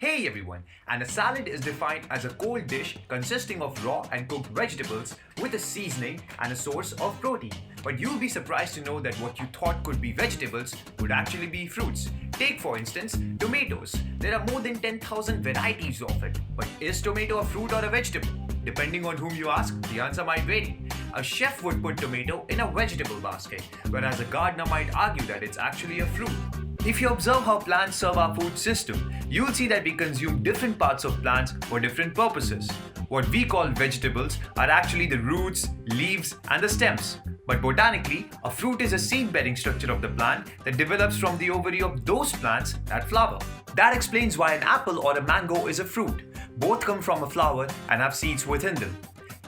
Hey everyone, and a salad is defined as a cold dish consisting of raw and cooked vegetables with a seasoning and a source of protein. But you'll be surprised to know that what you thought could be vegetables could actually be fruits. Take for instance, tomatoes. There are more than 10,000 varieties of it. But is tomato a fruit or a vegetable? Depending on whom you ask, the answer might vary. A chef would put tomato in a vegetable basket, whereas a gardener might argue that it's actually a fruit. If you observe how plants serve our food system, you'll see that we consume different parts of plants for different purposes. What we call vegetables are actually the roots, leaves, and the stems. But botanically, a fruit is a seed-bearing structure of the plant that develops from the ovary of those plants that flower. That explains why an apple or a mango is a fruit. Both come from a flower and have seeds within them.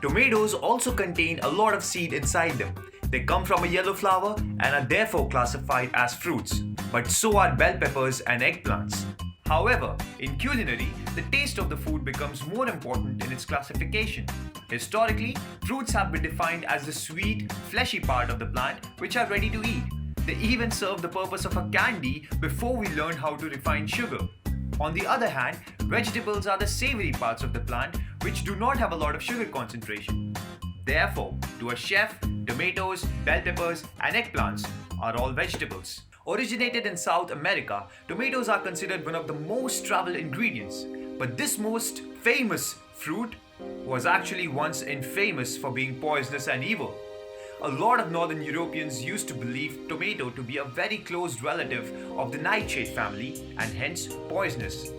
Tomatoes also contain a lot of seed inside them. They come from a yellow flower and are therefore classified as fruits. But so are bell peppers and eggplants. However, in culinary, the taste of the food becomes more important in its classification. Historically, fruits have been defined as the sweet, fleshy part of the plant which are ready to eat. They even serve the purpose of a candy before we learned how to refine sugar. On the other hand, vegetables are the savory parts of the plant which do not have a lot of sugar concentration. Therefore, to a chef, tomatoes, bell peppers, and eggplants are all vegetables. Originated in South America, tomatoes are considered one of the most traveled ingredients. But this most famous fruit was actually once infamous for being poisonous and evil. A lot of Northern Europeans used to believe tomato to be a very close relative of the nightshade family and hence poisonous.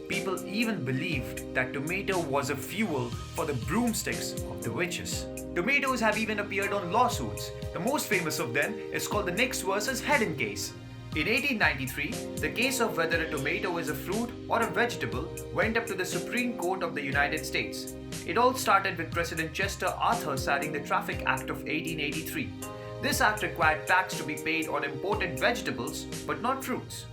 People even believed that tomato was a fuel for the broomsticks of the witches. Tomatoes have even appeared on lawsuits. The most famous of them is called the Nix vs. Hedden case. In 1893, the case of whether a tomato is a fruit or a vegetable went up to the Supreme Court of the United States. It all started with President Chester Arthur signing the Traffic Act of 1883. This act required tax to be paid on imported vegetables, but not fruits.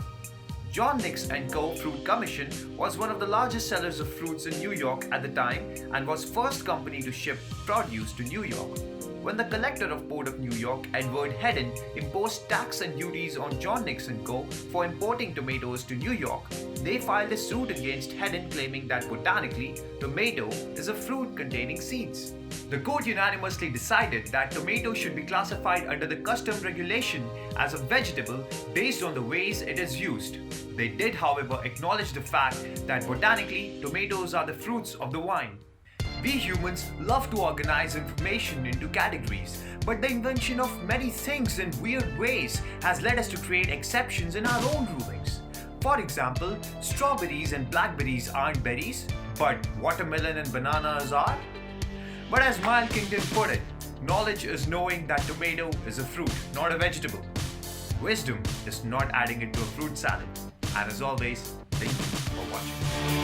John Nix & Co. Fruit Commission was one of the largest sellers of fruits in New York at the time and was first company to ship produce to New York. When the collector of Port of New York, Edward Hedden, imposed tax and duties on John Nix & Co. for importing tomatoes to New York, they filed a suit against Hedden claiming that botanically, tomato is a fruit containing seeds. The court unanimously decided that tomato should be classified under the custom regulation as a vegetable based on the ways it is used. They did, however, acknowledge the fact that botanically, tomatoes are the fruits of the vine. We humans love to organize information into categories, but the invention of many things in weird ways has led us to create exceptions in our own rulings. For example, strawberries and blackberries aren't berries, but watermelon and bananas are. But as Miles Kingdon put it, knowledge is knowing that tomato is a fruit, not a vegetable. Wisdom is not adding it to a fruit salad. And as always, thank you for watching.